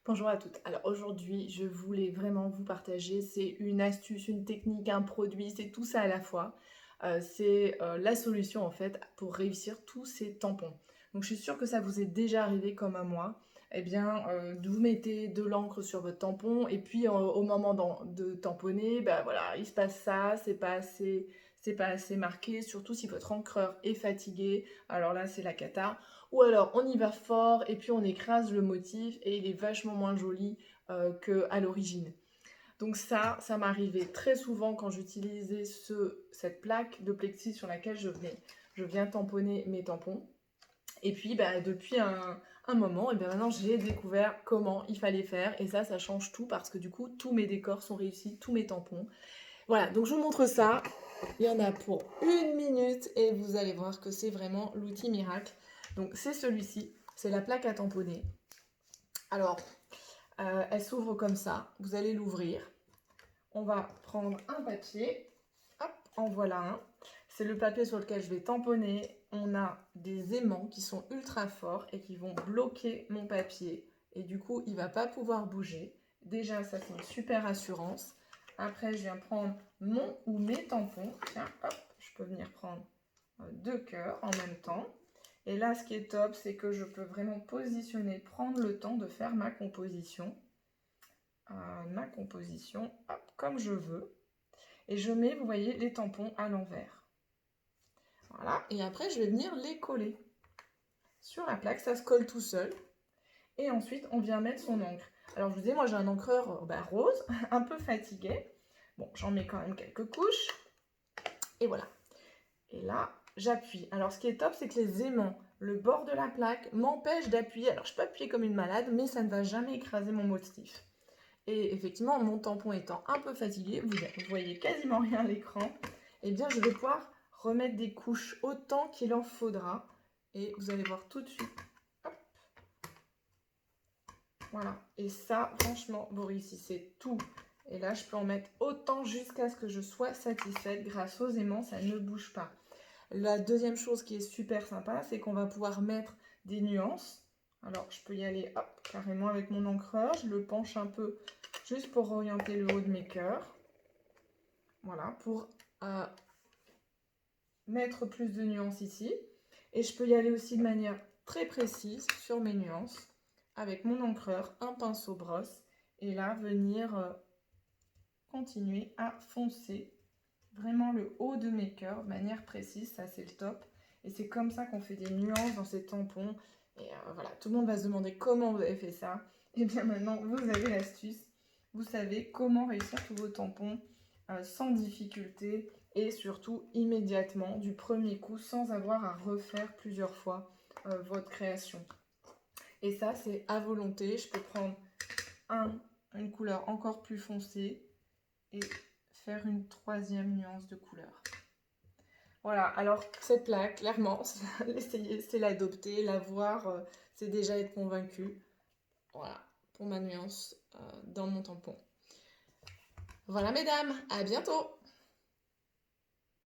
Bonjour à toutes. Alors aujourd'hui, je voulais vraiment vous partager, c'est une astuce, une technique, un produit, c'est tout ça à la fois. C'est la solution en fait pour réussir tous ces tampons. Donc je suis sûre que ça vous est déjà arrivé comme à moi. Eh bien, vous mettez de l'encre sur votre tampon et puis au moment de tamponner, bah voilà, il se passe ça, c'est pas assez marqué, surtout si votre encreur est fatigué. Alors là, c'est la cata. Ou alors on y va fort et puis on écrase le motif et il est vachement moins joli qu'à l'origine. Donc ça m'arrivait très souvent quand j'utilisais cette plaque de plexi sur laquelle je viens tamponner mes tampons. Et puis bah, depuis un moment, et bien maintenant j'ai découvert comment il fallait faire et ça change tout parce que du coup tous mes décors sont réussis, tous mes tampons. Voilà, donc je vous montre ça. Il y en a pour 1 minute et vous allez voir que c'est vraiment l'outil miracle. Donc c'est celui-ci, c'est la plaque à tamponner. Alors, elle s'ouvre comme ça, vous allez l'ouvrir. On va prendre un papier, hop, en voilà un. C'est le papier sur lequel je vais tamponner. On a des aimants qui sont ultra forts et qui vont bloquer mon papier. Et du coup, il ne va pas pouvoir bouger. Déjà, ça c'est une super assurance. Après, je viens prendre mon ou mes tampons. Tiens, hop, je peux venir prendre 2 cœurs en même temps. Et là, ce qui est top, c'est que je peux vraiment positionner, prendre le temps de faire ma composition, hop, comme je veux. Et je mets, vous voyez, les tampons à l'envers. Voilà, et après, je vais venir les coller sur la plaque. Ça se colle tout seul. Et ensuite, on vient mettre son encre. Alors, je vous disais, moi, j'ai un encreur rose, un peu fatigué. Bon, j'en mets quand même quelques couches. Et voilà. Et là, j'appuie. Alors, ce qui est top, c'est que les aimants, le bord de la plaque, m'empêchent d'appuyer. Alors, je peux appuyer comme une malade, mais ça ne va jamais écraser mon motif. Et effectivement, mon tampon étant un peu fatigué, vous voyez quasiment rien à l'écran, et bien, je vais pouvoir remettre des couches autant qu'il en faudra. Et vous allez voir tout de suite. Hop, voilà. Et ça, franchement, vous réussissez tout. Et là, je peux en mettre autant jusqu'à ce que je sois satisfaite. Grâce aux aimants, ça ne bouge pas. La deuxième chose qui est super sympa, c'est qu'on va pouvoir mettre des nuances. Alors, je peux y aller hop, carrément avec mon encreur. Je le penche un peu juste pour orienter le haut de mes cœurs. Voilà, pour mettre plus de nuances ici. Et je peux y aller aussi de manière très précise sur mes nuances avec mon encreur, un pinceau brosse. Et là, venir continuer à foncer vraiment le haut de mes cœurs de manière précise, ça c'est le top. Et c'est comme ça qu'on fait des nuances dans ces tampons. Et voilà, tout le monde va se demander comment vous avez fait ça. Et bien maintenant, vous avez l'astuce. Vous savez comment réussir tous vos tampons sans difficulté et surtout immédiatement, du premier coup, sans avoir à refaire plusieurs fois votre création. Et ça, c'est à volonté. Je peux prendre une couleur encore plus foncée et faire une troisième nuance de couleur. Voilà, alors cette plaque, clairement, l'essayer, c'est l'adopter, la voir, c'est déjà être convaincu. Voilà, pour ma nuance dans mon tampon. Voilà mesdames, à bientôt!